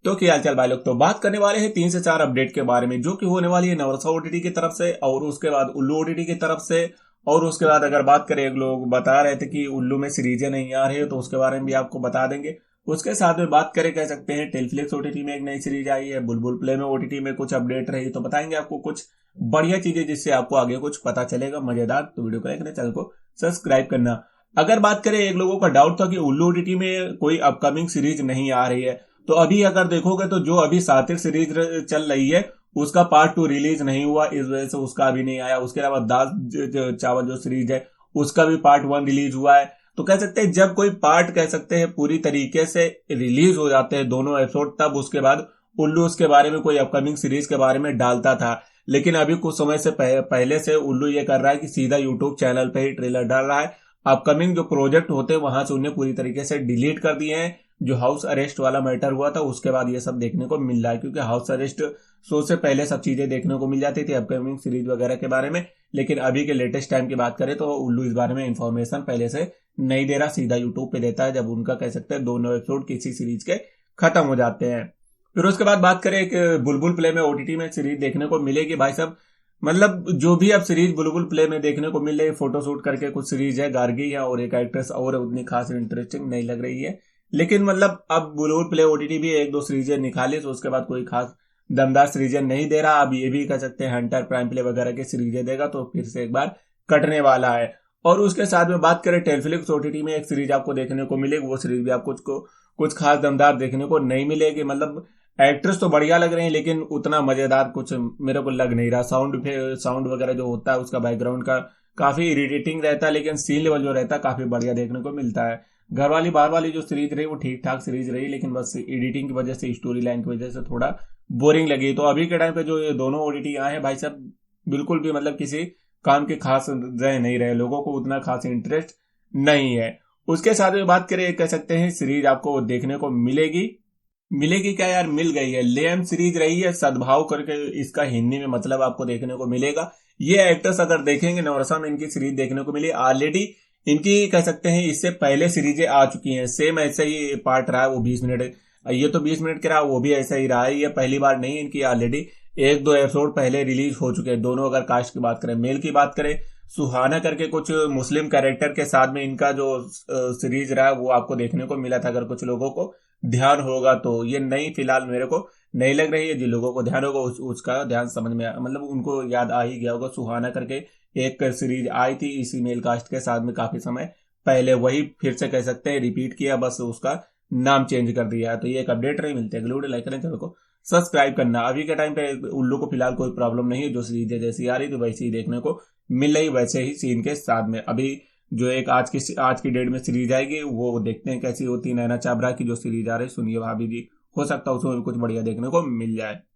तो क्या हालचाल भाई लोग। तो बात करने वाले हैं 3 से 4 अपडेट के बारे में जो कि होने वाली है नवरसा ओटीटी की तरफ से और उसके बाद उल्लू ओटीटी की तरफ से। और उसके बाद अगर बात करें, लोग बता रहे थे कि उल्लू में सीरीजें नहीं आ रही है तो उसके बारे में भी आपको बता देंगे। उसके साथ में बात करें, कह सकते हैं टेलफ्लिक्स ओटीटी में एक नई सीरीज आई है, बुलबुल प्ले में ओटीटी में कुछ अपडेट रही तो बताएंगे आपको कुछ बढ़िया चीजें जिससे आपको आगे कुछ पता चलेगा मजेदार। तो वीडियो को लाइक करना, चैनल को सब्सक्राइब करना। अगर बात करें, एक लोगों का डाउट था कि उल्लू ओटीटी में कोई अपकमिंग सीरीज नहीं आ रही है, तो अभी अगर देखोगे तो जो अभी सातिर सीरीज चल रही है उसका पार्ट 2 रिलीज नहीं हुआ, इस वजह से उसका अभी नहीं आया। उसके अलावा दाल चावल जो सीरीज है उसका भी पार्ट 1 रिलीज हुआ है। तो कह सकते हैं जब कोई पार्ट, कह सकते हैं पूरी तरीके से रिलीज हो जाते हैं दोनों एपिसोड, तब उसके बाद उल्लू उसके बारे में कोई अपकमिंग सीरीज के बारे में डालता था। लेकिन अभी कुछ समय से पहले से उल्लू ये कर रहा है कि सीधा यूट्यूब चैनल पे ही ट्रेलर डाल रहा है। अपकमिंग जो प्रोजेक्ट होते हैं वहां से उन्हें पूरी तरीके से डिलीट कर दिए हैं। जो हाउस अरेस्ट वाला मैटर हुआ था उसके बाद ये सब देखने को मिल रहा है, क्योंकि हाउस अरेस्ट शो से पहले सब चीजें देखने को मिल जाती थी अपकमिंग सीरीज वगैरह के बारे में। लेकिन अभी के लेटेस्ट टाइम की बात करें तो उल्लू इस बारे में इंफॉर्मेशन पहले से नहीं दे रहा, सीधा यूट्यूब पे देता है जब उनका, कह सकते हैं, दोनों एपिसोड किसी सीरीज के खत्म हो जाते हैं। फिर उसके बाद बात करें, एक बुलबुल प्ले में ओटीटी में सीरीज देखने को मिलेगी भाई साहब। मतलब जो भी अब सीरीज बुलबुल प्ले में देखने को मिल रही है, फोटोशूट करके कुछ सीरीज है, गार्गी है और एक एक्ट्रेस और उतनी खास इंटरेस्टिंग नहीं लग रही है। लेकिन मतलब अब बुलबुल प्ले ओटीटी भी एक दो सीरीजें निकाली तो उसके बाद कोई खास दमदार सीरीजें नहीं दे रहा। अब ये भी कह सकते हैं हंटर प्राइम प्ले वगैरह की सीरीजें देगा तो फिर से एक बार कटने वाला है। और उसके साथ में बात करें, टेलफ्लिक्स ओटीटी में एक सीरीज आपको देखने को मिलेगी, वो सीरीज भी आपको कुछ खास दमदार देखने को नहीं मिलेगी। मतलब एक्ट्रेस तो बढ़िया लग रही है लेकिन उतना मजेदार कुछ मेरे को लग नहीं रहा। साउंड वगैरह जो होता है उसका बैकग्राउंड का काफी इरिटेटिंग रहता है, लेकिन सीन लेवल जो रहता है काफी बढ़िया देखने को मिलता है। घर वाली बाहर वाली जो सीरीज रही वो ठीक ठाक सीरीज रही, लेकिन बस एडिटिंग की वजह से, स्टोरी लाइन की वजह से थोड़ा बोरिंग लगी। तो अभी के टाइम पे जो ये दोनों ओटीटी आए हैं भाई साहब, बिल्कुल भी मतलब किसी काम के खास रह नहीं रहे, लोगों को उतना खास इंटरेस्ट नहीं है। उसके साथ में बात करें, कह सकते हैं सीरीज आपको देखने को मिलेगी क्या यार, मिल गई है। लेम सीरीज रही है, सद्भाव करके इसका हिंदी में मतलब आपको देखने को मिलेगा। ये एक्टर्स अगर देखेंगे, नवरसा में इनकी सीरीज देखने को मिली ऑलरेडी। इनकी, कह सकते हैं, इससे पहले सीरीजें आ चुकी हैं, सेम ऐसे ही पार्ट रहा है वो 20 मिनट। ये तो 20 मिनट का रहा, वो भी ऐसा ही रहा है। ये पहली बार नहीं, इनकी ऑलरेडी एक दो एपिसोड पहले रिलीज हो चुके हैं दोनों। अगर कास्ट की बात करें, मेल की बात करें, सुहाना करके कुछ मुस्लिम कैरेक्टर के साथ में इनका जो सीरीज रहा वो आपको देखने को मिला था, अगर कुछ लोगों को ध्यान होगा तो। ये नई फिलहाल मेरे को नहीं लग रही है, जिन लोगों को ध्यान होगा उसका ध्यान समझ में मतलब उनको याद आ ही गया होगा। सुहाना करके एक सीरीज आई थी इसी मेल कास्ट के साथ में काफी समय पहले, वही फिर से, कह सकते हैं, रिपीट किया, बस उसका नाम चेंज कर दिया है। तो ये एक अपडेट रही, मिलते हैं अगले वीडियो, लाइक करें, चैनल को सब्सक्राइब करना। अभी के टाइम पे उल्लू को फिलहाल कोई प्रॉब्लम नहीं है, जो सीरीज जैसी आ रही तो वैसे ही देखने को मिल रही, वैसे ही सीन के साथ में। अभी जो एक आज की डेट में सीरीज आएगी वो देखते हैं कैसी होती है। नैना चाबरा की जो सीरीज आ रही, सुनिए भाभी जी, हो सकता है उसमें भी कुछ बढ़िया देखने को मिल जाए।